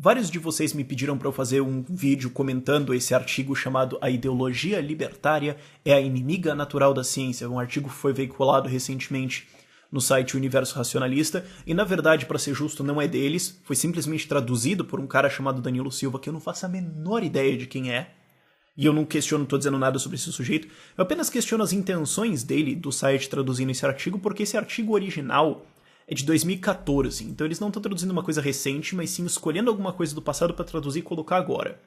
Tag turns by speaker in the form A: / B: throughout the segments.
A: Vários de vocês me pediram para eu fazer um vídeo comentando esse artigo chamado A Ideologia Libertária é a Inimiga Natural da Ciência, um artigo que foi veiculado recentemente no site Universo Racionalista, e na verdade, para ser justo, não é deles, foi simplesmente traduzido por um cara chamado Danilo Silva, que eu não faço a menor ideia de quem é, e eu não questiono, não tô dizendo nada sobre esse sujeito, eu apenas questiono as intenções dele, do site traduzindo esse artigo, porque esse artigo original é de 2014, então eles não estão traduzindo uma coisa recente, mas sim escolhendo alguma coisa do passado para traduzir e colocar agora.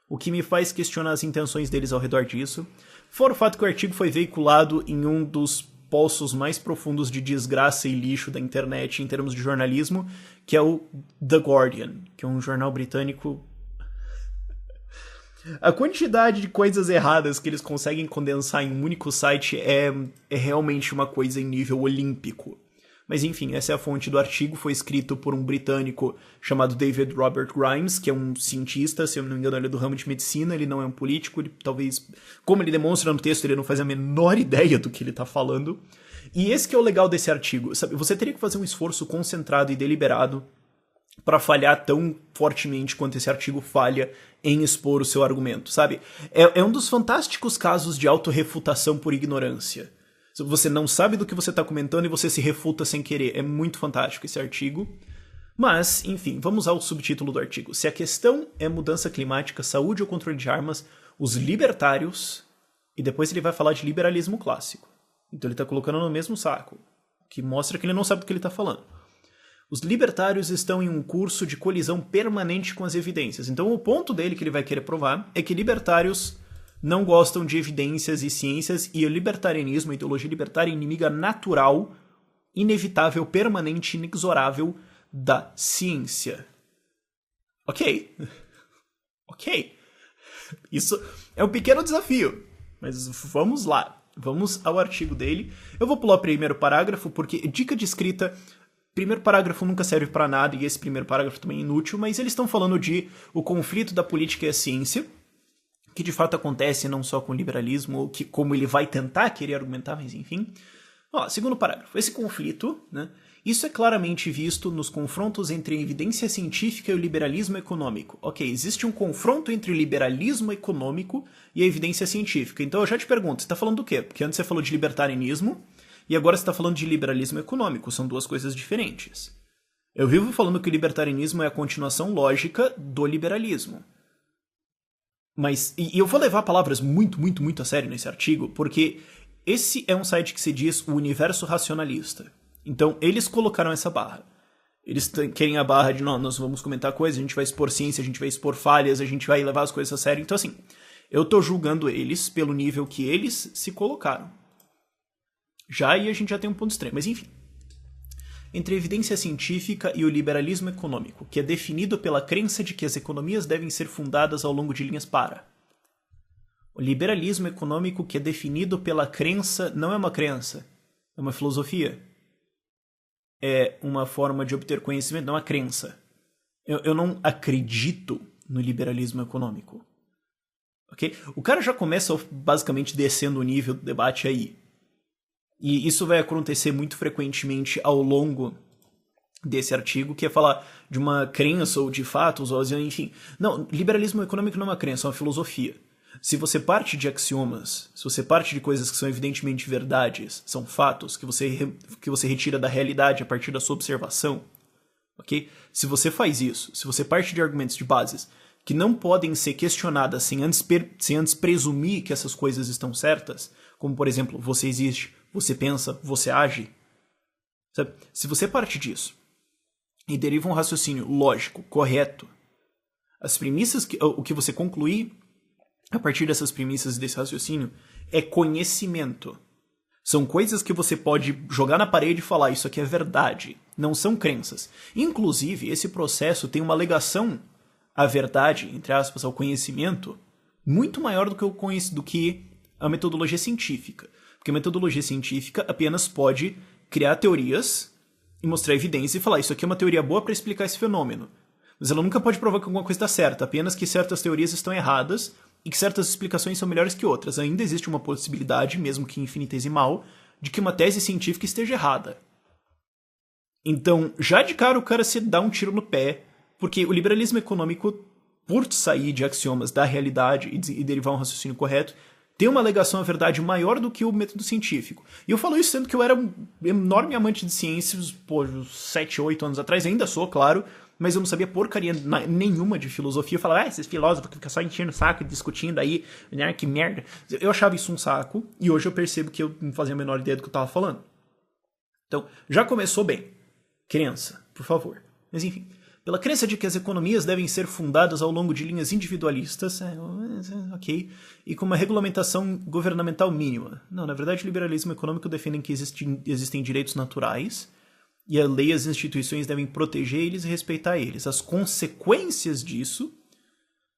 A: O que me faz questionar as intenções deles ao redor disso, fora o fato que o artigo foi veiculado em um dos poços mais profundos de desgraça e lixo da internet em termos de jornalismo, que é o The Guardian, que é um jornal britânico. A quantidade de coisas erradas que eles conseguem condensar em um único site é realmente uma coisa em nível olímpico. Mas enfim, essa é a fonte do artigo, foi escrito por um britânico chamado David Robert Grimes, que é um cientista, se eu não me engano ele é do ramo de medicina, ele não é um político, ele talvez, como ele demonstra no texto, ele não faz a menor ideia do que ele está falando. E esse que é o legal desse artigo, sabe? Você teria que fazer um esforço concentrado e deliberado para falhar tão fortemente quanto esse artigo falha em expor o seu argumento, sabe? É um dos fantásticos casos de autorrefutação por ignorância. Você não sabe do que você está comentando e você se refuta sem querer. É muito fantástico esse artigo. Mas, enfim, vamos ao subtítulo do artigo. Se a questão é mudança climática, saúde ou controle de armas, os libertários... E depois ele vai falar de liberalismo clássico. Então ele está colocando no mesmo saco. Que mostra que ele não sabe do que ele está falando. Os libertários estão em um curso de colisão permanente com as evidências. Então o ponto dele que ele vai querer provar é que libertários não gostam de evidências e ciências, e o libertarianismo, a ideologia libertária, é inimiga natural, inevitável, permanente, inexorável da ciência. Ok. Ok. Isso é um pequeno desafio, mas vamos lá. Vamos ao artigo dele. Eu vou pular o primeiro parágrafo, porque dica de escrita... Primeiro parágrafo nunca serve pra nada, e esse primeiro parágrafo também é inútil, mas eles estão falando de o conflito da política e a ciência, que de fato acontece não só com o liberalismo, que, como ele vai tentar querer argumentar, mas enfim. Segundo parágrafo. Esse conflito, né, isso é claramente visto nos confrontos entre a evidência científica e o liberalismo econômico. Ok, existe um confronto entre o liberalismo econômico e a evidência científica. Então eu já te pergunto, você está falando do quê? Porque antes você falou de libertarianismo, e agora você está falando de liberalismo econômico. São duas coisas diferentes. Eu vivo falando que o libertarianismo é a continuação lógica do liberalismo. Mas, e eu vou levar palavras muito, muito, muito a sério nesse artigo, porque esse é um site que se diz o Universo Racionalista. Então, eles colocaram essa barra. Eles querem a barra de, não, nós vamos comentar coisas, a gente vai expor ciência, a gente vai expor falhas, a gente vai levar as coisas a sério. Então, assim, eu tô julgando eles pelo nível que eles se colocaram. Já aí a gente já tem um ponto extremo, mas enfim. Entre a evidência científica e o liberalismo econômico, que é definido pela crença de que as economias devem ser fundadas ao longo de linhas para. O liberalismo econômico, que é definido pela crença, não é uma crença, é uma filosofia. É uma forma de obter conhecimento, não é uma crença. Eu não acredito no liberalismo econômico. Okay? O cara já começa basicamente descendo o nível do debate aí. E isso vai acontecer muito frequentemente ao longo desse artigo, que é falar de uma crença ou de fatos, ou enfim. Não, liberalismo econômico não é uma crença, é uma filosofia. Se você parte de axiomas, se você parte de coisas que são evidentemente verdades, são fatos que você retira da realidade a partir da sua observação, ok? Se você faz isso, se você parte de argumentos de bases que não podem ser questionadas sem antes presumir que essas coisas estão certas, como por exemplo, você existe, você pensa, você age. Sabe? Se você parte disso e deriva um raciocínio lógico, correto, as premissas, o que você concluir a partir dessas premissas e desse raciocínio é conhecimento. São coisas que você pode jogar na parede e falar, isso aqui é verdade. Não são crenças. Inclusive, esse processo tem uma alegação à verdade, entre aspas, ao conhecimento, muito maior do que a metodologia científica. Porque a metodologia científica apenas pode criar teorias e mostrar evidência e falar, isso aqui é uma teoria boa para explicar esse fenômeno. Mas ela nunca pode provar que alguma coisa está certa, apenas que certas teorias estão erradas e que certas explicações são melhores que outras. Ainda existe uma possibilidade, mesmo que infinitesimal, de que uma tese científica esteja errada. Então, já de cara o cara se dá um tiro no pé Porque o liberalismo econômico, por sair de axiomas da realidade e derivar um raciocínio correto, tem uma alegação à verdade maior do que o método científico. E eu falo isso sendo que eu era um enorme amante de ciências, 7, 8 anos atrás, ainda sou, claro, mas eu não sabia porcaria nenhuma de filosofia. Eu falava, esses filósofos que ficam só enchendo o saco e discutindo aí, né, que merda. Eu achava isso um saco, e hoje eu percebo que eu não fazia a menor ideia do que eu tava falando. Então, já começou bem. Crença, por favor. Mas enfim, pela crença de que as economias devem ser fundadas ao longo de linhas individualistas, ok, e com uma regulamentação governamental mínima. Não, na verdade, o liberalismo econômico defende que existem direitos naturais, e a lei e as instituições devem proteger eles e respeitar eles. As consequências disso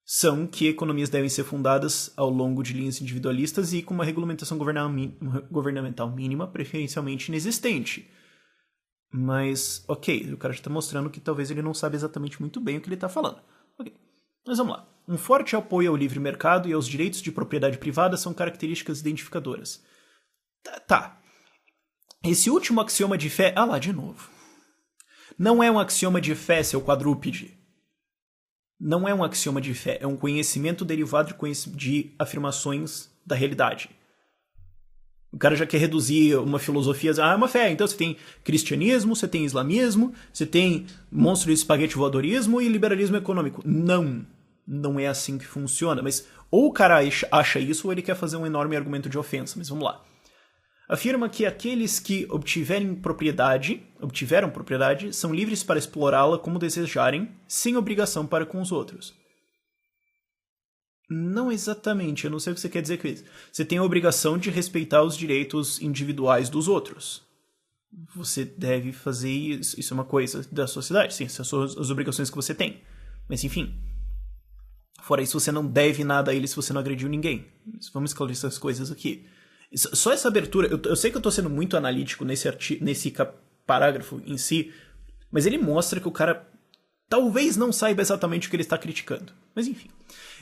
A: são que economias devem ser fundadas ao longo de linhas individualistas e com uma regulamentação governamental mínima, preferencialmente inexistente. Mas, ok, o cara já está mostrando que talvez ele não sabe exatamente muito bem o que ele está falando. Ok, mas vamos lá. Um forte apoio ao livre mercado e aos direitos de propriedade privada são características identificadoras. Tá. Esse último axioma de fé... lá, de novo. Não é um axioma de fé, seu quadrúpede. Não é um axioma de fé. É um conhecimento derivado de afirmações da realidade. O cara já quer reduzir uma filosofia... é uma fé. Então você tem cristianismo, você tem islamismo, você tem monstro de espaguete voadorismo e liberalismo econômico. Não é assim que funciona. Mas ou o cara acha isso ou ele quer fazer um enorme argumento de ofensa. Mas vamos lá. Afirma que aqueles que obtiveram propriedade são livres para explorá-la como desejarem, sem obrigação para com os outros. Não exatamente, eu não sei o que você quer dizer com isso. Você tem a obrigação de respeitar os direitos individuais dos outros. Você deve fazer isso, isso é uma coisa da sociedade, sim, essas são as obrigações que você tem. Mas enfim, fora isso você não deve nada a ele se você não agrediu ninguém. Vamos esclarecer essas coisas aqui. Só essa abertura, eu sei que eu tô sendo muito analítico nesse parágrafo em si, mas ele mostra que o cara talvez não saiba exatamente o que ele está criticando. Mas enfim,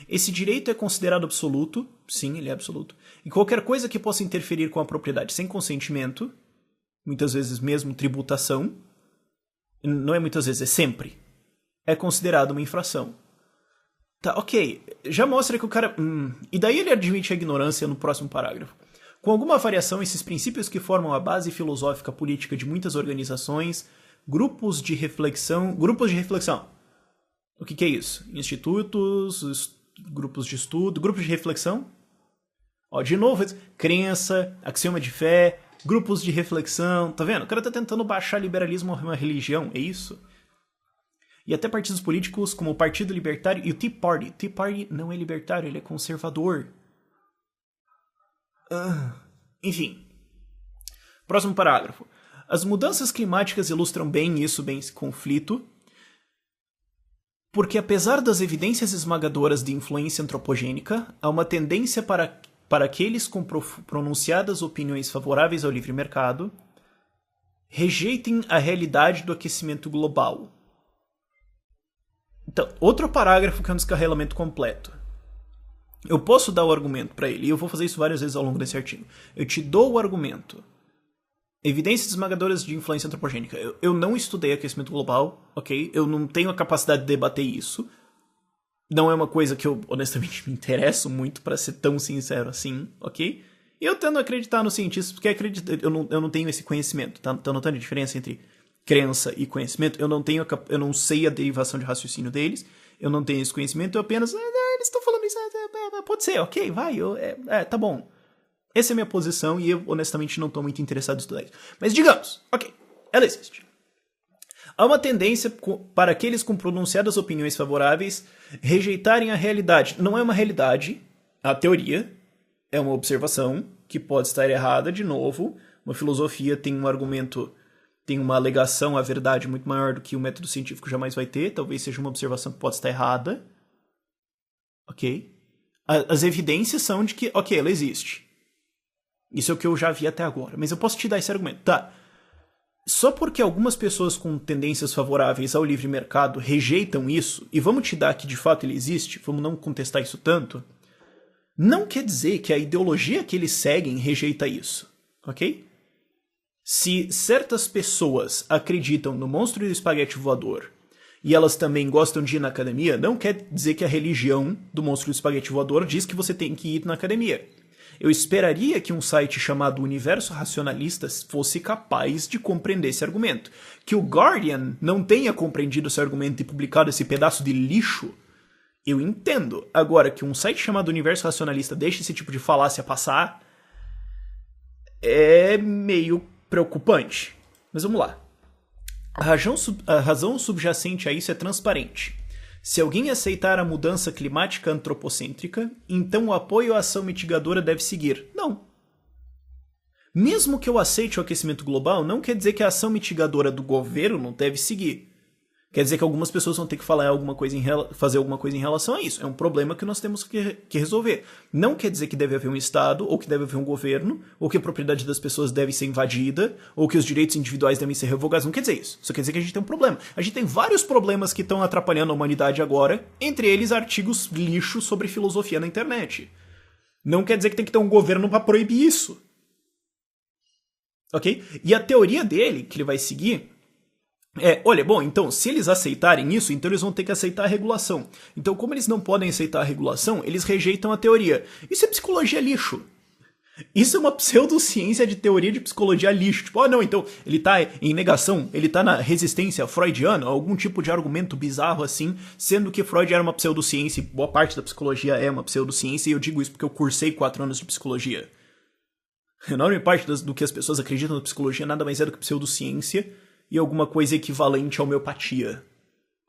A: esse direito é considerado absoluto, sim, ele é absoluto, e qualquer coisa que possa interferir com a propriedade sem consentimento, muitas vezes mesmo tributação, não é muitas vezes, é sempre, é considerado uma infração. Tá, ok, já mostra que o cara... E daí ele admite a ignorância no próximo parágrafo. Com alguma variação, esses princípios que formam a base filosófica política de muitas organizações, grupos de reflexão... O que é isso? Institutos, grupos de estudo, grupos de reflexão? De novo, crença, axioma de fé, grupos de reflexão, tá vendo? O cara tá tentando baixar liberalismo a uma religião, é isso? E até partidos políticos como o Partido Libertário e o Tea Party. Tea Party não é libertário, ele é conservador. Enfim. Próximo parágrafo. As mudanças climáticas ilustram bem esse conflito, porque apesar das evidências esmagadoras de influência antropogênica, há uma tendência para aqueles com pronunciadas opiniões favoráveis ao livre mercado rejeitem a realidade do aquecimento global. Então, outro parágrafo que é um descarregamento completo. Eu posso dar o argumento para ele, e eu vou fazer isso várias vezes ao longo desse artigo. Eu te dou o argumento. Evidências esmagadoras de influência antropogênica. Eu não estudei aquecimento global, ok? Eu não tenho a capacidade de debater isso. Não é uma coisa que eu, honestamente, me interesso muito, para ser tão sincero assim, ok? E eu tendo a acreditar nos cientistas, porque eu não tenho esse conhecimento. Tá notando a diferença entre crença e conhecimento? Eu não sei a derivação de raciocínio deles. Eu não tenho esse conhecimento, eu apenas... eles estão falando isso, pode ser, ok, vai, tá bom. Essa é a minha posição e eu, honestamente, não estou muito interessado em estudar isso. Mas digamos, ok, ela existe. Há uma tendência para aqueles com pronunciadas opiniões favoráveis rejeitarem a realidade. Não é uma realidade, a teoria é uma observação que pode estar errada, de novo. Uma filosofia tem um argumento... tem uma alegação à verdade muito maior do que o método científico jamais vai ter. Talvez seja uma observação que pode estar errada. Ok? As evidências são de que, ok, ela existe. Isso é o que eu já vi até agora. Mas eu posso te dar esse argumento. Tá. Só porque algumas pessoas com tendências favoráveis ao livre mercado rejeitam isso, e vamos te dar que de fato ele existe, vamos não contestar isso tanto, não quer dizer que a ideologia que eles seguem rejeita isso. Ok? Se certas pessoas acreditam no monstro do espaguete voador e elas também gostam de ir na academia, não quer dizer que a religião do monstro do espaguete voador diz que você tem que ir na academia. Eu esperaria que um site chamado Universo Racionalista fosse capaz de compreender esse argumento. Que o Guardian não tenha compreendido esse argumento e publicado esse pedaço de lixo, eu entendo. Agora, que um site chamado Universo Racionalista deixe esse tipo de falácia passar, é meio preocupante. Mas vamos lá. A razão subjacente a isso é transparente. Se alguém aceitar a mudança climática antropocêntrica, então o apoio à ação mitigadora deve seguir. Não. Mesmo que eu aceite o aquecimento global, não quer dizer que a ação mitigadora do governo não deve seguir. Quer dizer que algumas pessoas vão ter que fazer alguma coisa em relação a isso. É um problema que nós temos que resolver. Não quer dizer que deve haver um Estado, ou que deve haver um governo, ou que a propriedade das pessoas deve ser invadida, ou que os direitos individuais devem ser revogados. Não quer dizer isso. Só quer dizer que a gente tem um problema. A gente tem vários problemas que estão atrapalhando a humanidade agora, entre eles artigos lixo sobre filosofia na internet. Não quer dizer que tem que ter um governo para proibir isso. Ok? E a teoria dele, que ele vai seguir, olha, bom, então, se eles aceitarem isso, então eles vão ter que aceitar a regulação. Então, como eles não podem aceitar a regulação, eles rejeitam a teoria. Isso é psicologia lixo. Isso é uma pseudociência de teoria de psicologia lixo. Tipo, não, então, ele tá em negação, ele tá na resistência freudiana, algum tipo de argumento bizarro assim, sendo que Freud era uma pseudociência, e boa parte da psicologia é uma pseudociência, e eu digo isso porque eu cursei 4 anos de psicologia. A enorme parte do que as pessoas acreditam na psicologia nada mais é do que pseudociência, e alguma coisa equivalente à homeopatia,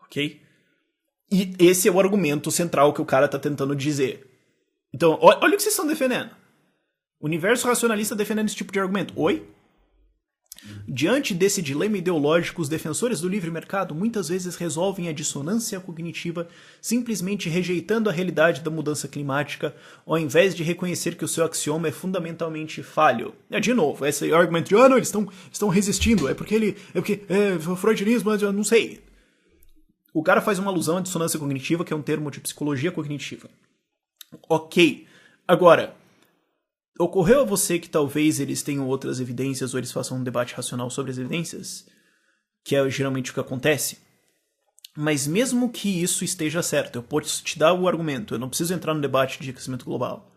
A: ok? E esse é o argumento central que o cara tá tentando dizer. Então, olha o que vocês estão defendendo. Universo racionalista defendendo esse tipo de argumento. Oi? Diante desse dilema ideológico, os defensores do livre mercado muitas vezes resolvem a dissonância cognitiva simplesmente rejeitando a realidade da mudança climática, ao invés de reconhecer que o seu axioma é fundamentalmente falho. De novo, esse argumento de, não, eles estão resistindo, é porque o freudianismo, eu não sei. O cara faz uma alusão à dissonância cognitiva, que é um termo de psicologia cognitiva. Ok. Agora, ocorreu a você que talvez eles tenham outras evidências ou eles façam um debate racional sobre as evidências? Que é geralmente o que acontece. Mas mesmo que isso esteja certo, eu posso te dar o argumento, eu não preciso entrar no debate de aquecimento global.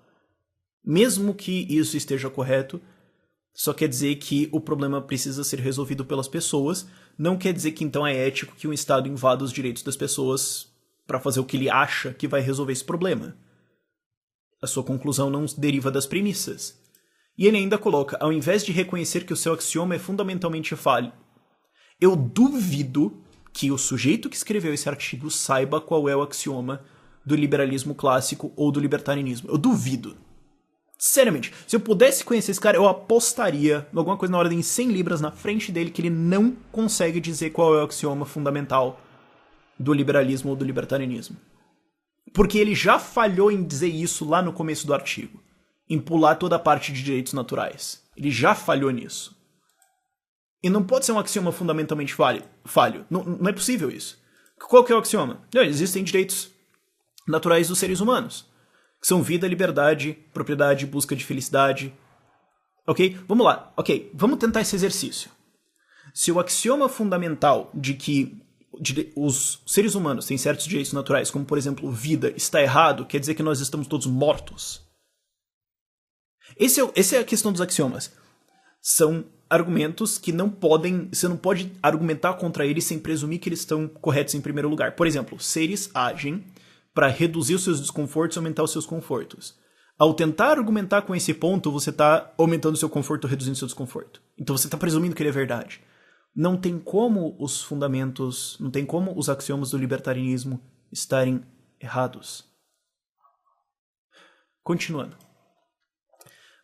A: Mesmo que isso esteja correto, só quer dizer que o problema precisa ser resolvido pelas pessoas, não quer dizer que então é ético que um Estado invada os direitos das pessoas para fazer o que ele acha que vai resolver esse problema. A sua conclusão não deriva das premissas. E ele ainda coloca, ao invés de reconhecer que o seu axioma é fundamentalmente falho. Eu duvido que o sujeito que escreveu esse artigo saiba qual é o axioma do liberalismo clássico ou do libertarianismo. Eu duvido. Seriamente, se eu pudesse conhecer esse cara, eu apostaria alguma coisa na ordem de 100 libras na frente dele que ele não consegue dizer qual é o axioma fundamental do liberalismo ou do libertarianismo. Porque ele já falhou em dizer isso lá no começo do artigo. Em pular toda a parte de direitos naturais. Ele já falhou nisso. E não pode ser um axioma fundamentalmente falho. Não é possível isso. Qual que é o axioma? Existem direitos naturais dos seres humanos. Que são vida, liberdade, propriedade, busca de felicidade. Ok? Vamos lá. Ok, vamos tentar esse exercício. Se o axioma fundamental de que os seres humanos têm certos direitos naturais, como por exemplo vida, está errado, quer dizer que nós estamos todos mortos. Essa é a questão dos axiomas. São argumentos que você não pode argumentar contra eles sem presumir que eles estão corretos em primeiro lugar. Por exemplo, seres agem para reduzir os seus desconfortos e aumentar os seus confortos. Ao tentar argumentar com esse ponto, você está aumentando o seu conforto ou reduzindo o seu desconforto. Então você está presumindo que ele é verdade. Não tem como os fundamentos, não tem como os axiomas do libertarianismo estarem errados. Continuando.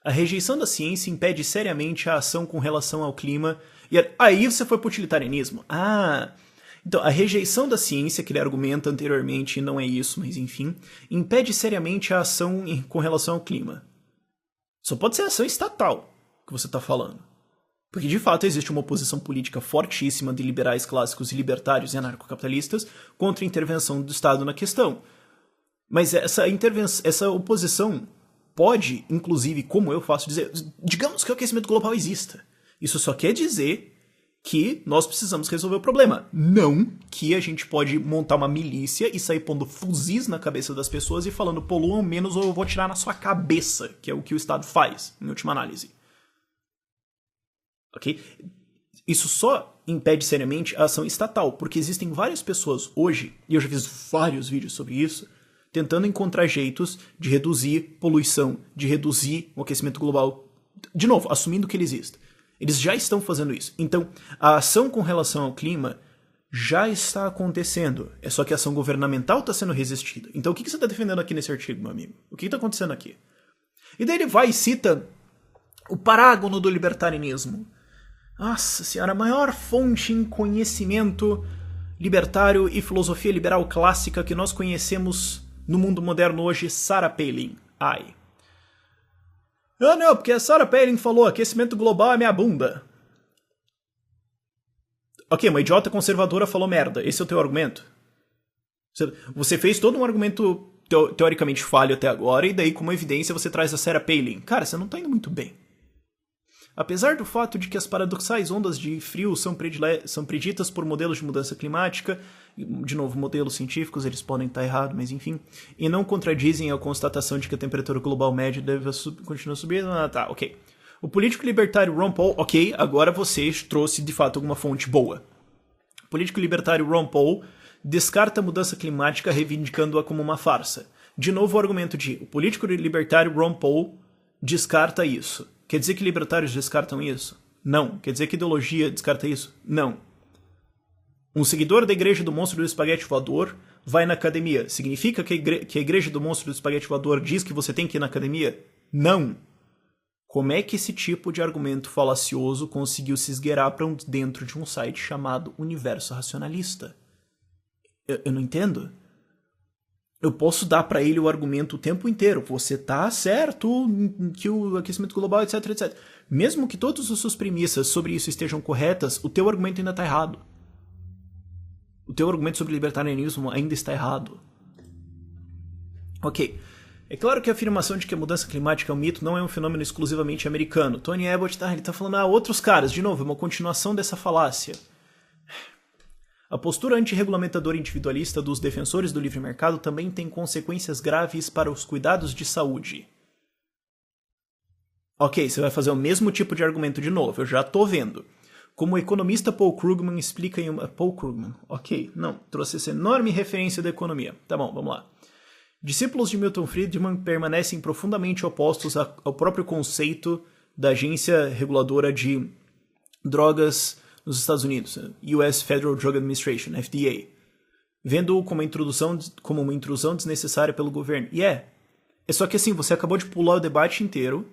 A: A rejeição da ciência impede seriamente a ação com relação ao clima. E aí você foi para o utilitarianismo. Então, a rejeição da ciência, que ele argumenta anteriormente, não é isso, mas enfim, impede seriamente a ação com relação ao clima. Só pode ser ação estatal que você está falando. Porque, de fato, existe uma oposição política fortíssima de liberais clássicos e libertários e anarcocapitalistas contra a intervenção do Estado na questão. Mas essa oposição pode, inclusive, como eu faço dizer, digamos que o aquecimento global exista. Isso só quer dizer que nós precisamos resolver o problema. Não que a gente pode montar uma milícia e sair pondo fuzis na cabeça das pessoas e falando poluam menos ou eu vou tirar na sua cabeça, que é o que o Estado faz, em última análise. Ok? Isso só impede seriamente a ação estatal, porque existem várias pessoas hoje, e eu já fiz vários vídeos sobre isso, tentando encontrar jeitos de reduzir poluição, de reduzir o aquecimento global. De novo, assumindo que ele existe. Eles já estão fazendo isso. Então, a ação com relação ao clima já está acontecendo. É só que a ação governamental está sendo resistida. Então, o que você está defendendo aqui nesse artigo, meu amigo? O que está acontecendo aqui? E daí ele vai e cita o parágono do libertarianismo. Nossa senhora, a maior fonte em conhecimento libertário e filosofia liberal clássica que nós conhecemos no mundo moderno hoje, Sarah Palin. Ai. Ah, não, porque a Sarah Palin falou aquecimento global é minha bunda. Ok, uma idiota conservadora falou merda. Esse é o teu argumento? Você fez todo um argumento teoricamente falho até agora, e daí, como evidência, você traz a Sarah Palin. Cara, você não tá indo muito bem. Apesar do fato de que as paradoxais ondas de frio são preditas por modelos de mudança climática, de novo, modelos científicos, eles podem estar errados, mas enfim, e não contradizem a constatação de que a temperatura global média deve continuar subindo, tá, ok. O político libertário Ron Paul, ok, agora você trouxe de fato alguma fonte boa. O político libertário Ron Paul descarta a mudança climática reivindicando-a como uma farsa. De novo o argumento de o político libertário Ron Paul descarta isso. Quer dizer que libertários descartam isso? Não. Quer dizer que ideologia descarta isso? Não. Um seguidor da igreja do monstro do espaguete voador vai na academia. Significa que a igreja do monstro do espaguete voador diz que você tem que ir na academia? Não. Como é que esse tipo de argumento falacioso conseguiu se esgueirar para dentro de um site chamado Universo Racionalista? Eu não entendo. Eu posso dar para ele o argumento o tempo inteiro. Você tá certo que o aquecimento global, etc, etc. Mesmo que todas as suas premissas sobre isso estejam corretas, o teu argumento ainda tá errado. O teu argumento sobre libertarianismo ainda está errado. Ok. É claro que a afirmação de que a mudança climática é um mito não é um fenômeno exclusivamente americano. Tony Abbott ele tá falando outros caras. De novo, é uma continuação dessa falácia. A postura antirregulamentadora individualista dos defensores do livre mercado também tem consequências graves para os cuidados de saúde. Ok, você vai fazer o mesmo tipo de argumento de novo, eu já tô vendo. Como o economista Paul Krugman explica em uma... Paul Krugman, ok, não, trouxe essa enorme referência da economia. Tá bom, vamos lá. Discípulos de Milton Friedman permanecem profundamente opostos ao próprio conceito da agência reguladora de drogas nos Estados Unidos, US Federal Drug Administration, FDA, vendo-o como uma intrusão desnecessária pelo governo. E é só que assim, você acabou de pular o debate inteiro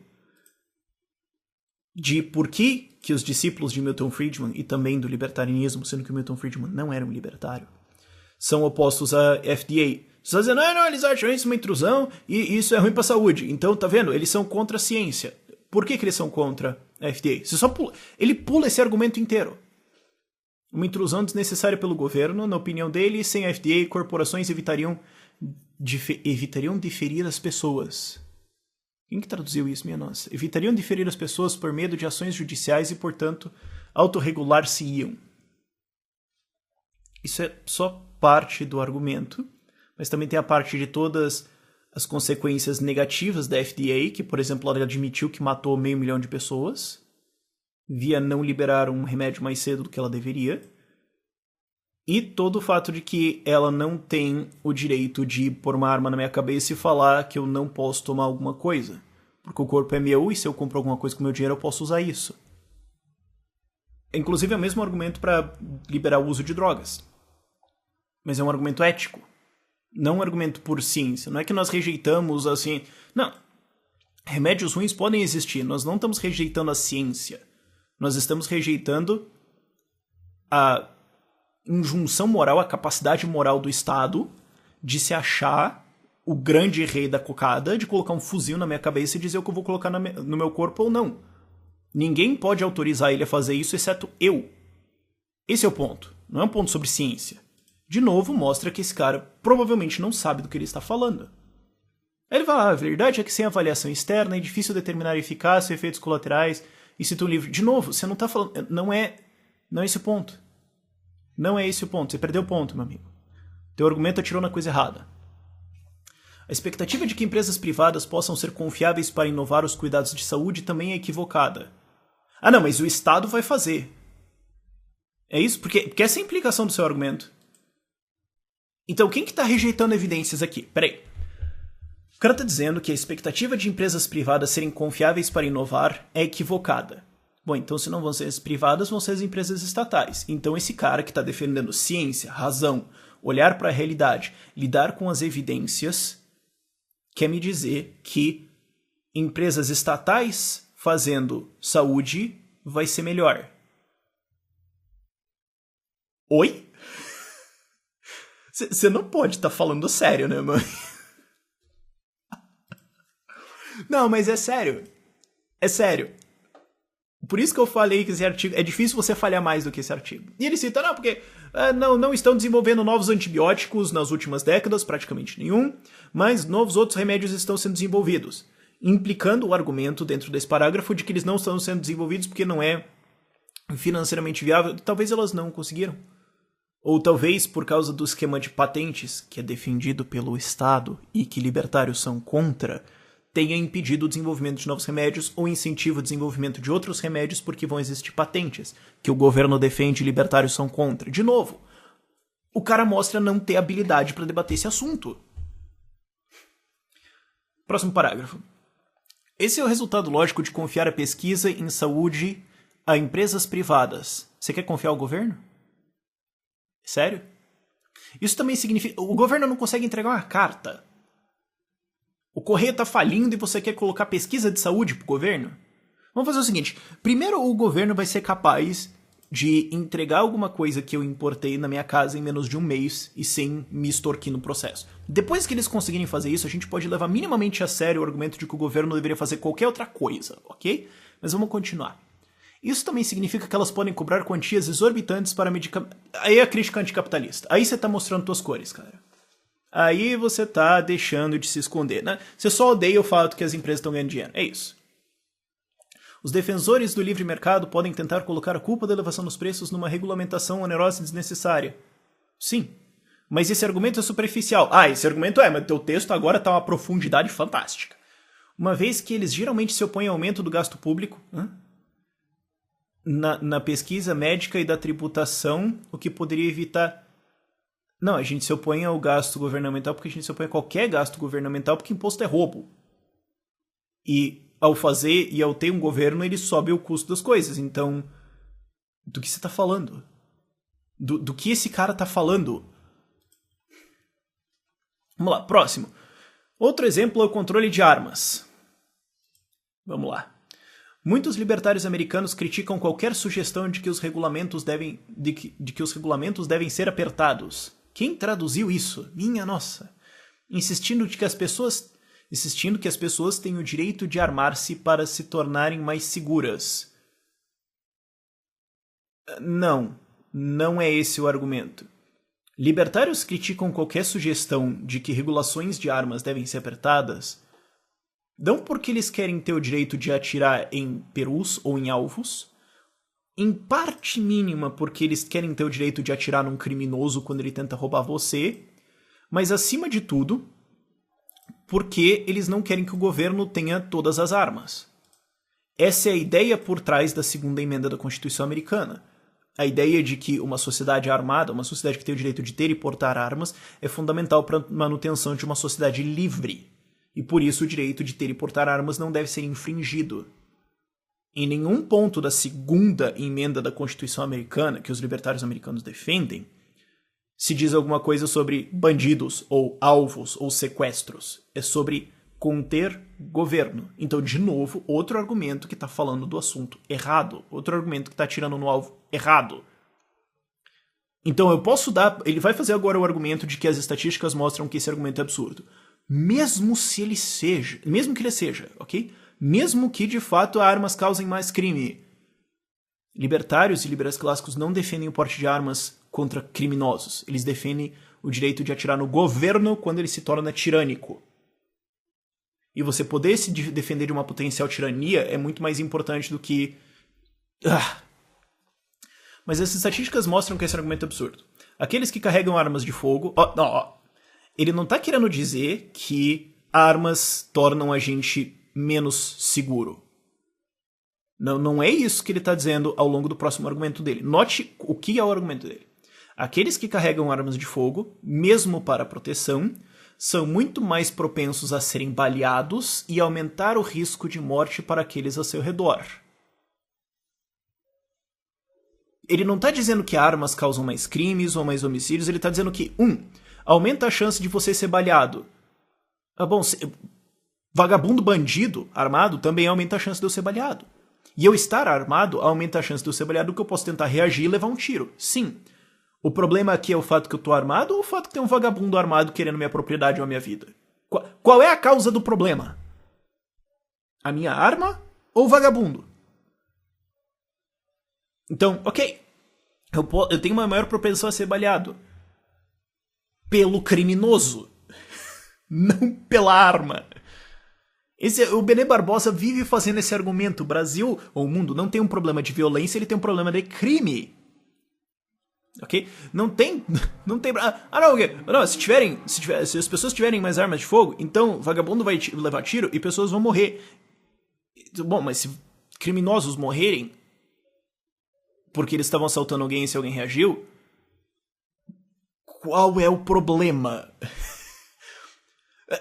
A: de por que os discípulos de Milton Friedman e também do libertarianismo, sendo que o Milton Friedman não era um libertário, são opostos à FDA. Você está dizendo, não, eles acham isso uma intrusão e isso é ruim para a saúde. Então, tá vendo? Eles são contra a ciência. Por que eles são contra a FDA? Ele pula esse argumento inteiro. Uma intrusão desnecessária pelo governo, na opinião dele, sem a FDA, corporações evitariam de ferir as pessoas. Quem que traduziu isso, minha nossa? Evitariam de ferir as pessoas por medo de ações judiciais e, portanto, autorregular-se-iam. Isso é só parte do argumento, mas também tem a parte de todas as consequências negativas da FDA, que, por exemplo, ela admitiu que matou 500 mil de pessoas, via não liberar um remédio mais cedo do que ela deveria, e todo o fato de que ela não tem o direito de pôr uma arma na minha cabeça e falar que eu não posso tomar alguma coisa, porque o corpo é meu e se eu compro alguma coisa com meu dinheiro eu posso usar isso. Inclusive é o mesmo argumento para liberar o uso de drogas, mas é um argumento ético, não um argumento por ciência. Não é que nós rejeitamos assim, não, remédios ruins podem existir, nós não estamos rejeitando a ciência. Nós estamos rejeitando a injunção moral, a capacidade moral do Estado de se achar o grande rei da cocada, de colocar um fuzil na minha cabeça e dizer o que eu vou colocar no meu corpo ou não. Ninguém pode autorizar ele a fazer isso, exceto eu. Esse é o ponto. Não é um ponto sobre ciência. De novo, mostra que esse cara provavelmente não sabe do que ele está falando. Aí ele fala, a verdade é que sem avaliação externa é difícil determinar a eficácia e efeitos colaterais. E cita um livro. De novo, você não está falando. Não é esse o ponto. Não é esse o ponto. Você perdeu o ponto, meu amigo. Teu argumento atirou na coisa errada. A expectativa de que empresas privadas possam ser confiáveis para inovar os cuidados de saúde também é equivocada. Ah, não, mas o Estado vai fazer. É isso? Porque essa é a implicação do seu argumento. Então, quem que tá rejeitando evidências aqui? Peraí. O cara tá dizendo que a expectativa de empresas privadas serem confiáveis para inovar é equivocada. Bom, então se não vão ser as privadas, vão ser as empresas estatais. Então esse cara que está defendendo ciência, razão, olhar para a realidade, lidar com as evidências, quer me dizer que empresas estatais fazendo saúde vai ser melhor. Oi? Você não pode estar falando sério, né, mãe? Não, mas é sério. É sério. Por isso que eu falei que esse artigo... É difícil você falhar mais do que esse artigo. E ele cita, não, porque não estão desenvolvendo novos antibióticos nas últimas décadas, praticamente nenhum, mas novos outros remédios estão sendo desenvolvidos. Implicando o argumento dentro desse parágrafo de que eles não estão sendo desenvolvidos porque não é financeiramente viável. Talvez elas não conseguiram. Ou talvez por causa do esquema de patentes, que é defendido pelo Estado e que libertários são contra, tenha impedido o desenvolvimento de novos remédios ou incentiva o desenvolvimento de outros remédios porque vão existir patentes, que o governo defende e libertários são contra. De novo, o cara mostra não ter habilidade para debater esse assunto. Próximo parágrafo. Esse é o resultado lógico de confiar a pesquisa em saúde a empresas privadas. Você quer confiar ao governo? Sério? Isso também significa... O governo não consegue entregar uma carta. O correio tá falindo e você quer colocar pesquisa de saúde pro governo? Vamos fazer o seguinte. Primeiro, o governo vai ser capaz de entregar alguma coisa que eu importei na minha casa em menos de um mês e sem me extorquir no processo. Depois que eles conseguirem fazer isso, a gente pode levar minimamente a sério o argumento de que o governo deveria fazer qualquer outra coisa, ok? Mas vamos continuar. Isso também significa que elas podem cobrar quantias exorbitantes para medicamentos... Aí é a crítica anticapitalista. Aí você tá mostrando tuas cores, cara. Aí você tá deixando de se esconder, né? Você só odeia o fato que as empresas estão ganhando dinheiro. É isso. Os defensores do livre mercado podem tentar colocar a culpa da elevação dos preços numa regulamentação onerosa e desnecessária. Sim. Mas esse argumento é superficial. Ah, esse argumento mas teu texto agora tá uma profundidade fantástica. Uma vez que eles geralmente se opõem ao aumento do gasto público na pesquisa médica e da tributação, o que poderia evitar... Não, a gente se opõe ao gasto governamental porque a gente se opõe a qualquer gasto governamental porque imposto é roubo. E ao fazer e ao ter um governo, ele sobe o custo das coisas. Então, do que você está falando? Do que esse cara está falando? Vamos lá, próximo. Outro exemplo é o controle de armas. Vamos lá. Muitos libertários americanos criticam qualquer sugestão de que os regulamentos devem ser apertados. Quem traduziu isso? Minha nossa. Insistindo que as pessoas têm o direito de armar-se para se tornarem mais seguras. Não é esse o argumento. Libertários criticam qualquer sugestão de que regulações de armas devem ser apertadas, não porque eles querem ter o direito de atirar em perus ou em alvos, em parte mínima porque eles querem ter o direito de atirar num criminoso quando ele tenta roubar você, mas acima de tudo, porque eles não querem que o governo tenha todas as armas. Essa é a ideia por trás da segunda emenda da Constituição Americana. A ideia de que uma sociedade armada, uma sociedade que tem o direito de ter e portar armas, é fundamental para a manutenção de uma sociedade livre. E por isso o direito de ter e portar armas não deve ser infringido. Em nenhum ponto da segunda emenda da Constituição Americana, que os libertários americanos defendem, se diz alguma coisa sobre bandidos, ou alvos, ou sequestros. É sobre conter governo. Então, de novo, outro argumento que está falando do assunto errado. Outro argumento que está tirando no alvo errado. Então, eu posso dar... Ele vai fazer agora o argumento de que as estatísticas mostram que esse argumento é absurdo. Mesmo que ele seja, ok? Mesmo que, de fato, armas causem mais crime. Libertários e liberais clássicos não defendem o porte de armas contra criminosos. Eles defendem o direito de atirar no governo quando ele se torna tirânico. E você poder se defender de uma potencial tirania é muito mais importante do que... Mas as estatísticas mostram que esse argumento é absurdo. Aqueles que carregam armas de fogo... ele não tá querendo dizer que armas tornam a gente menos seguro. Não é isso que ele tá dizendo ao longo do próximo argumento dele. Note o que é o argumento dele. Aqueles que carregam armas de fogo, mesmo para proteção, são muito mais propensos a serem baleados e aumentar o risco de morte para aqueles a seu redor. Ele não está dizendo que armas causam mais crimes ou mais homicídios, ele está dizendo que, aumenta a chance de você ser baleado. Vagabundo bandido armado também aumenta a chance de eu ser baleado. E eu estar armado aumenta a chance de eu ser baleado, porque eu posso tentar reagir e levar um tiro. Sim. O problema aqui é o fato que eu tô armado ou o fato que tem um vagabundo armado querendo minha propriedade ou a minha vida? Qual é a causa do problema? A minha arma ou o vagabundo? Então, ok. Eu tenho uma maior propensão a ser baleado. Pelo criminoso. Não pela arma. O Benê Barbosa vive fazendo esse argumento. O Brasil, ou o mundo, não tem um problema de violência, ele tem um problema de crime. Ok? Não tem. Não, se as pessoas tiverem mais armas de fogo, então vagabundo vai levar tiro e pessoas vão morrer. Bom, mas se criminosos morrerem porque eles estavam assaltando alguém e se alguém reagiu, qual é o problema?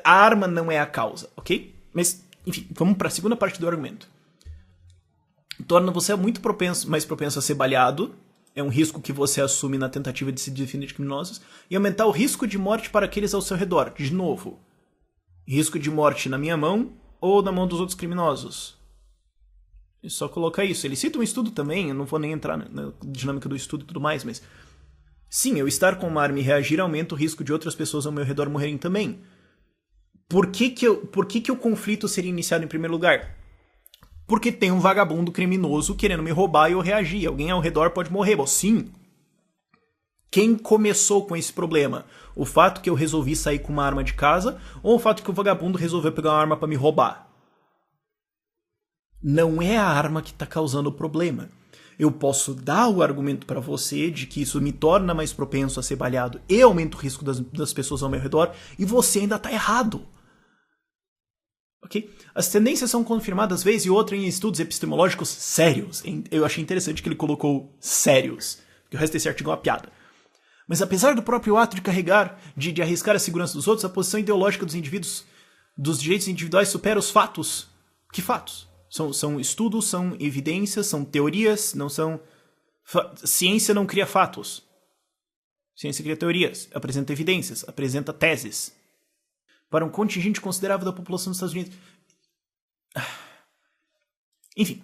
A: A arma não é a causa, ok? Mas, enfim, vamos para a segunda parte do argumento. Torna você muito mais propenso a ser baleado. É um risco que você assume na tentativa de se defender de criminosos. E aumentar o risco de morte para aqueles ao seu redor. De novo, risco de morte na minha mão ou na mão dos outros criminosos. É só colocar isso. Ele cita um estudo também, eu não vou nem entrar na dinâmica do estudo e tudo mais, mas... Sim, eu estar com uma arma e reagir aumenta o risco de outras pessoas ao meu redor morrerem também. Por que o conflito seria iniciado em primeiro lugar? Porque tem um vagabundo criminoso querendo me roubar e eu reagir. Alguém ao redor pode morrer. Bom, sim. Quem começou com esse problema? O fato que eu resolvi sair com uma arma de casa ou o fato que o vagabundo resolveu pegar uma arma para me roubar? Não é a arma que está causando o problema. Eu posso dar o argumento para você de que isso me torna mais propenso a ser baleado e aumenta o risco das pessoas ao meu redor e você ainda está errado. Okay? As tendências são confirmadas vez e outra em estudos epistemológicos sérios. Eu achei interessante que ele colocou sérios, porque o resto desse artigo é uma piada. Mas apesar do próprio ato de carregar, de arriscar a segurança dos outros, a posição ideológica dos indivíduos, dos direitos individuais supera os fatos. Que fatos? São estudos, são evidências, são teorias, não são... Ciência não cria fatos. Ciência cria teorias, apresenta evidências, apresenta teses. Para um contingente considerável da população dos Estados Unidos. Enfim.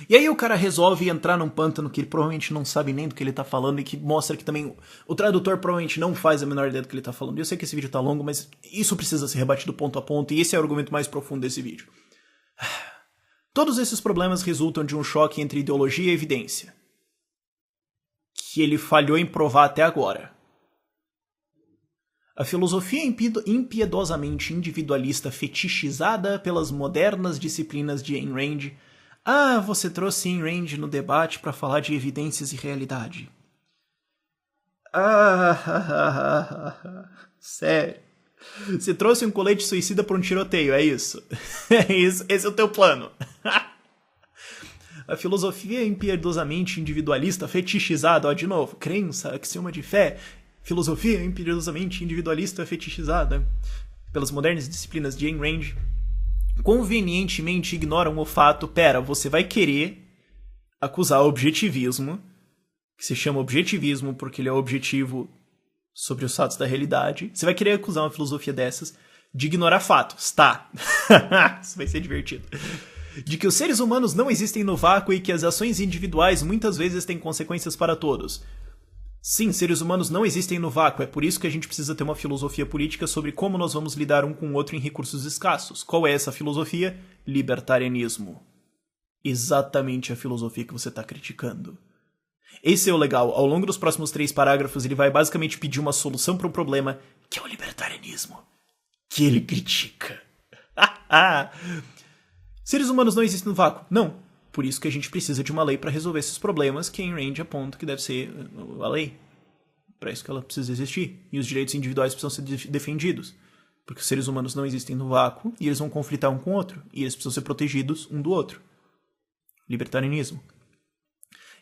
A: E aí o cara resolve entrar num pântano que ele provavelmente não sabe nem do que ele tá falando e que mostra que também o tradutor provavelmente não faz a menor ideia do que ele tá falando. Eu sei que esse vídeo tá longo, mas isso precisa ser rebatido ponto a ponto e esse é o argumento mais profundo desse vídeo. Todos esses problemas resultam de um choque entre ideologia e evidência, que ele falhou em provar até agora. A filosofia impiedosamente individualista fetichizada pelas modernas disciplinas de Ayn Rand. Ah, você trouxe Ayn Rand no debate para falar de evidências e realidade. Sério. Você trouxe um colete suicida para um tiroteio, é isso? Esse é o teu plano. A filosofia impiedosamente individualista fetichizada, de novo, crença, axioma de fé... Filosofia impiedosamente individualista fetichizada pelas modernas disciplinas de Ayn Rand convenientemente ignoram o fato, você vai querer acusar o objetivismo, que se chama objetivismo porque ele é objetivo sobre os fatos da realidade. Você vai querer acusar uma filosofia dessas de ignorar fatos, tá? Isso vai ser divertido. De que os seres humanos não existem no vácuo e que as ações individuais muitas vezes têm consequências para todos. Sim, seres humanos não existem no vácuo, é por isso que a gente precisa ter uma filosofia política sobre como nós vamos lidar um com o outro em recursos escassos. Qual é essa filosofia? Libertarianismo. Exatamente a filosofia que você está criticando. Esse é o legal, ao longo dos próximos 3 parágrafos ele vai basicamente pedir uma solução para um problema, que é o libertarianismo, que ele critica. Seres humanos não existem no vácuo? Não. Por isso que a gente precisa de uma lei para resolver esses problemas que a Ayn Rand aponta que deve ser a lei. Para isso que ela precisa existir. E os direitos individuais precisam ser defendidos. Porque os seres humanos não existem no vácuo e eles vão conflitar um com o outro. E eles precisam ser protegidos um do outro. Libertarianismo.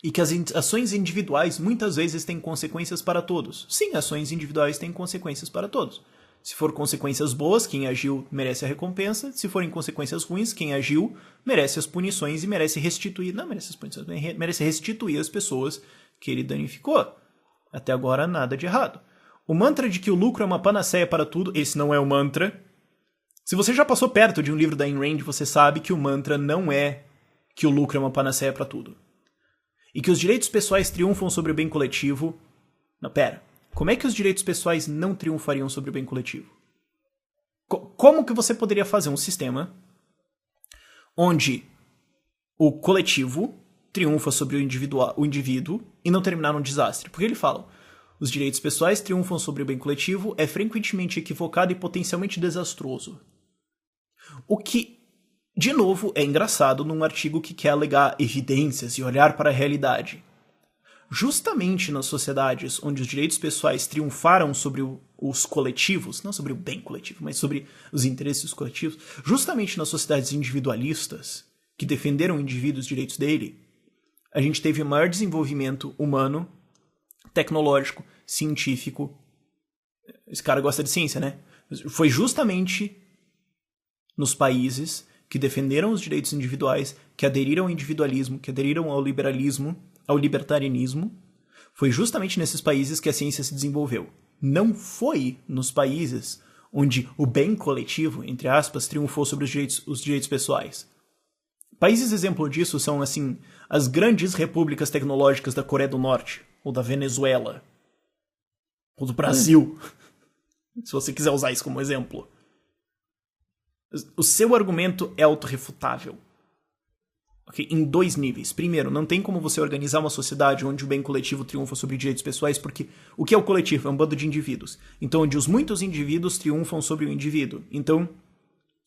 A: E que as ações individuais muitas vezes têm consequências para todos. Sim, ações individuais têm consequências para todos. Se for consequências boas, quem agiu merece a recompensa. Se forem consequências ruins, quem agiu merece as punições e merece restituir... Não merece as punições, merece restituir as pessoas que ele danificou. Até agora, nada de errado. O mantra de que o lucro é uma panaceia para tudo, esse não é o mantra. Se você já passou perto de um livro da Ayn Rand, você sabe que o mantra não é que o lucro é uma panaceia para tudo. E que os direitos pessoais triunfam sobre o bem coletivo... Não, pera. Como é que os direitos pessoais não triunfariam sobre o bem coletivo? Como que você poderia fazer um sistema onde o coletivo triunfa sobre o indivíduo e não terminar num desastre? Porque ele fala, os direitos pessoais triunfam sobre o bem coletivo é frequentemente equivocado e potencialmente desastroso. O que, de novo, é engraçado num artigo que quer alegar evidências e olhar para a realidade. Justamente nas sociedades onde os direitos pessoais triunfaram sobre os coletivos, não sobre o bem coletivo, mas sobre os interesses coletivos, justamente nas sociedades individualistas, que defenderam o indivíduo e os direitos dele, a gente teve o maior desenvolvimento humano, tecnológico, científico. Esse cara gosta de ciência, né? Foi justamente nos países que defenderam os direitos individuais, que aderiram ao individualismo, que aderiram ao liberalismo, ao libertarianismo, foi justamente nesses países que a ciência se desenvolveu. Não foi nos países onde o bem coletivo, entre aspas, triunfou sobre os direitos pessoais. Países exemplo disso são, assim, as grandes repúblicas tecnológicas da Coreia do Norte, ou da Venezuela, ou do Brasil, se você quiser usar isso como exemplo. O seu argumento é autorrefutável. Okay? Em 2 níveis. Primeiro, não tem como você organizar uma sociedade onde o bem coletivo triunfa sobre direitos pessoais, porque o que é o coletivo? É um bando de indivíduos. Então, onde os muitos indivíduos triunfam sobre o indivíduo. Então,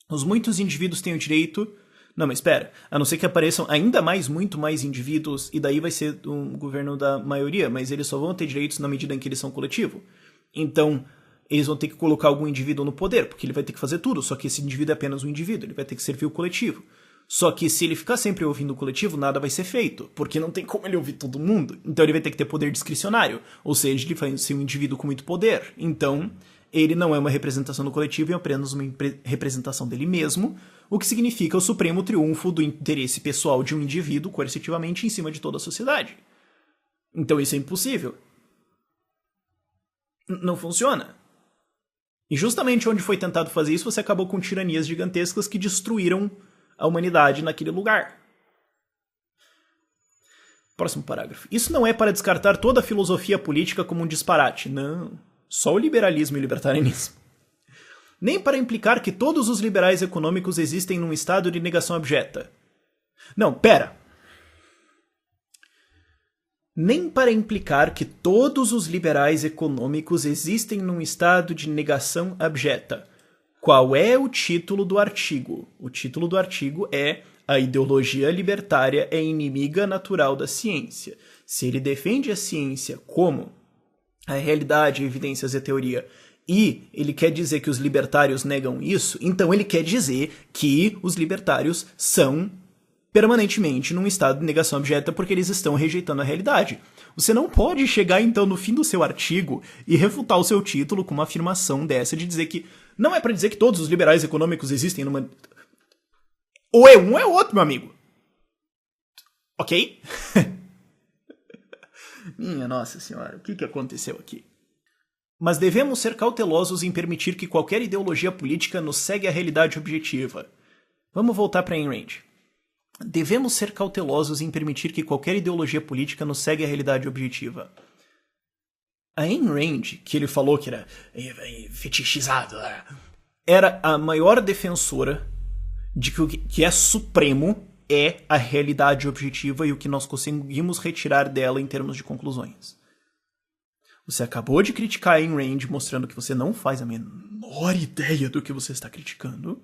A: os muitos indivíduos têm o direito... Não, mas espera. A não ser que apareçam ainda muito mais indivíduos, e daí vai ser um governo da maioria, mas eles só vão ter direitos na medida em que eles são coletivo. Então, eles vão ter que colocar algum indivíduo no poder, porque ele vai ter que fazer tudo, só que esse indivíduo é apenas um indivíduo, ele vai ter que servir o coletivo. Só que se ele ficar sempre ouvindo o coletivo, nada vai ser feito, porque não tem como ele ouvir todo mundo. Então ele vai ter que ter poder discricionário, ou seja, ele vai ser um indivíduo com muito poder. Então, ele não é uma representação do coletivo, é apenas uma representação dele mesmo, o que significa o supremo triunfo do interesse pessoal de um indivíduo coercitivamente em cima de toda a sociedade. Então isso é impossível. Não funciona. E justamente onde foi tentado fazer isso, você acabou com tiranias gigantescas que destruíram a humanidade naquele lugar. Próximo parágrafo. Isso não é para descartar toda a filosofia política como um disparate. Não. Só o liberalismo e o libertarianismo. Nem para implicar que todos os liberais econômicos existem num estado de negação abjeta. Não, pera. Nem para implicar que todos os liberais econômicos existem num estado de negação abjeta. Qual é o título do artigo? O título do artigo é A ideologia libertária é inimiga natural da ciência. Se ele defende a ciência como a realidade, evidências e a teoria, e ele quer dizer que os libertários negam isso, então ele quer dizer que os libertários são permanentemente num estado de negação abjeta porque eles estão rejeitando a realidade. Você não pode chegar, então, no fim do seu artigo e refutar o seu título com uma afirmação dessa de dizer que não é para dizer que todos os liberais econômicos existem numa... Ou é um ou é outro, meu amigo. Ok? Minha Nossa Senhora, o que aconteceu aqui? Mas devemos ser cautelosos em permitir que qualquer ideologia política nos segue à realidade objetiva. Vamos voltar para Ayn Rand. Devemos ser cautelosos em permitir que qualquer ideologia política nos segue à realidade objetiva. A Ayn Rand, que ele falou que era fetichizada, era a maior defensora de que o que é supremo é a realidade objetiva e o que nós conseguimos retirar dela em termos de conclusões. Você acabou de criticar a Ayn Rand, mostrando que você não faz a menor ideia do que você está criticando.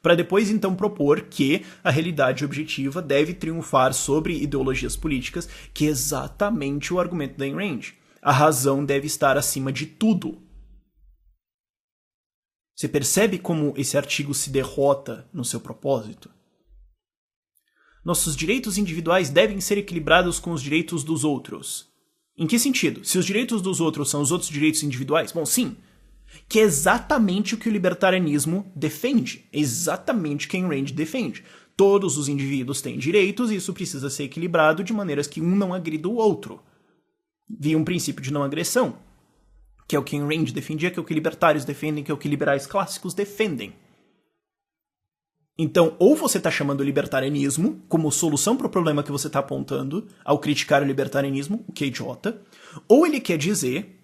A: para depois então propor que a realidade objetiva deve triunfar sobre ideologias políticas, que é exatamente o argumento da Ayn Rand. A razão deve estar acima de tudo. Você percebe como esse artigo se derrota no seu propósito? Nossos direitos individuais devem ser equilibrados com os direitos dos outros. Em que sentido? Se os direitos dos outros são os outros direitos individuais? Bom, sim. Que é exatamente o que o libertarianismo defende. É exatamente o que Ayn Rand defende. Todos os indivíduos têm direitos e isso precisa ser equilibrado de maneiras que um não agrida o outro. Via um princípio de não agressão, que é o que Ayn Rand defendia, que é o que libertários defendem, que é o que liberais clássicos defendem. Então, ou você está chamando o libertarianismo como solução para o problema que você está apontando ao criticar o libertarianismo, o que é idiota, ou ele quer dizer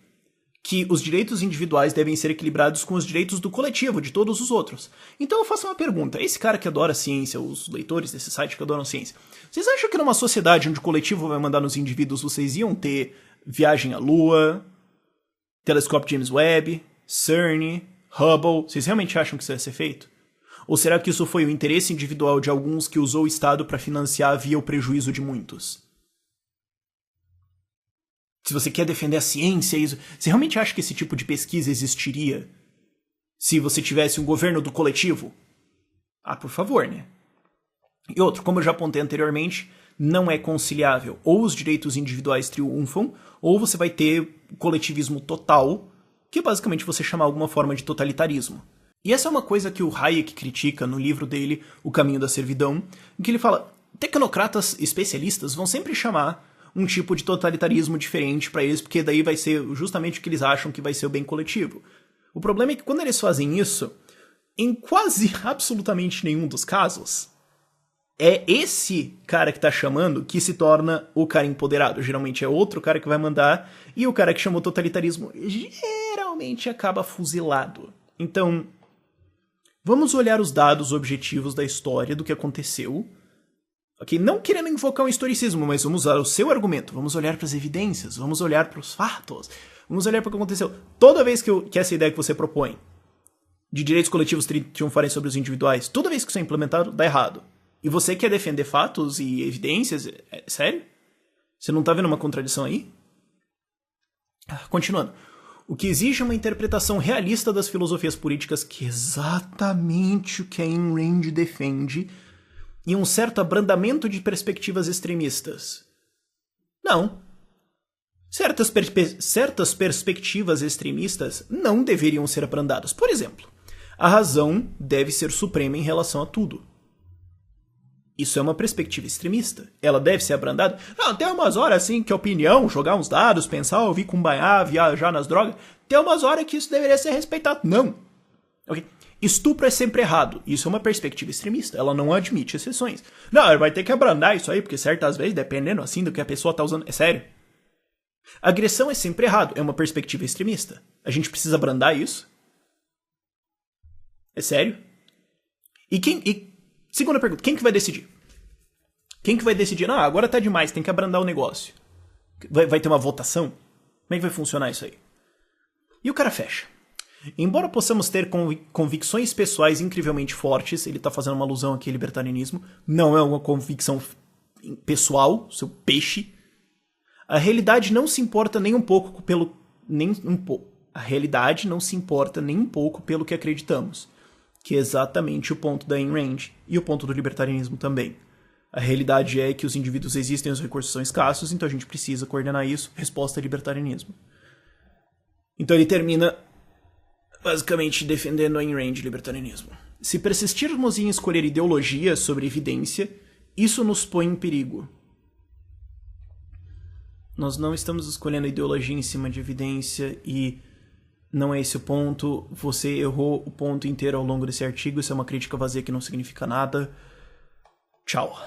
A: que os direitos individuais devem ser equilibrados com os direitos do coletivo, de todos os outros. Então eu faço uma pergunta. Esse cara que adora ciência, os leitores desse site que adoram ciência, vocês acham que numa sociedade onde o coletivo vai mandar nos indivíduos, vocês iam ter viagem à Lua, telescópio James Webb, CERN, Hubble? Vocês realmente acham que isso ia ser feito? Ou será que isso foi o interesse individual de alguns que usou o Estado para financiar via o prejuízo de muitos? Se você quer defender a ciência, você realmente acha que esse tipo de pesquisa existiria se você tivesse um governo do coletivo? Ah, por favor, né? E outro, como eu já apontei anteriormente, não é conciliável. Ou os direitos individuais triunfam, ou você vai ter coletivismo total, que é basicamente você chamar alguma forma de totalitarismo. E essa é uma coisa que o Hayek critica no livro dele, O Caminho da Servidão, em que ele fala, tecnocratas especialistas vão sempre chamar um tipo de totalitarismo diferente para eles, porque daí vai ser justamente o que eles acham que vai ser o bem coletivo. O problema é que quando eles fazem isso, em quase absolutamente nenhum dos casos, é esse cara que tá chamando que se torna o cara empoderado. Geralmente é outro cara que vai mandar, e o cara que chamou totalitarismo geralmente acaba fuzilado. Então, vamos olhar os dados objetivos da história do que aconteceu. Ok, não querendo invocar um historicismo, mas vamos usar o seu argumento, vamos olhar para as evidências, vamos olhar para os fatos, vamos olhar para o que aconteceu. Toda vez que essa ideia que você propõe de direitos coletivos triunfarem sobre os individuais, toda vez que isso é implementado, dá errado. E você quer defender fatos e evidências? Sério? Você não tá vendo uma contradição aí? Continuando. O que exige uma interpretação realista das filosofias políticas, que é exatamente o que a Ayn Rand defende, e um certo abrandamento de perspectivas extremistas. Não. Certas perspectivas extremistas não deveriam ser abrandadas. Por exemplo, a razão deve ser suprema em relação a tudo. Isso é uma perspectiva extremista. Ela deve ser abrandada? Não, tem umas horas assim que a opinião, jogar uns dados, pensar, ouvir cumbaiá, viajar nas drogas, tem umas horas que isso deveria ser respeitado. Não. Ok? Estupro é sempre errado. Isso é uma perspectiva extremista. Ela não admite exceções. Não, ele vai ter que abrandar isso aí, porque certas vezes, dependendo assim do que a pessoa tá usando... É sério. Agressão é sempre errado. É uma perspectiva extremista. A gente precisa abrandar isso? É sério? Segunda pergunta. Quem que vai decidir? Quem que vai decidir? Não, agora tá demais, tem que abrandar o negócio. Vai ter uma votação? Como é que vai funcionar isso aí? E o cara fecha. Embora possamos ter convicções pessoais incrivelmente fortes, ele tá fazendo uma alusão aqui ao libertarianismo, não é uma convicção pessoal, seu peixe. A realidade não se importa nem um pouco pelo... A realidade não se importa nem um pouco pelo que acreditamos, que é exatamente o ponto da Ayn Rand e o ponto do libertarianismo também. A realidade é que os indivíduos existem, os recursos são escassos, então a gente precisa coordenar isso. Resposta é libertarianismo. Então ele termina basicamente defendendo a Ayn Rand e o libertarianismo. Se persistirmos em escolher ideologias sobre evidência, isso nos põe em perigo. Nós não estamos escolhendo ideologia em cima de evidência e não é esse o ponto. Você errou o ponto inteiro ao longo desse artigo. Isso é uma crítica vazia que não significa nada. Tchau.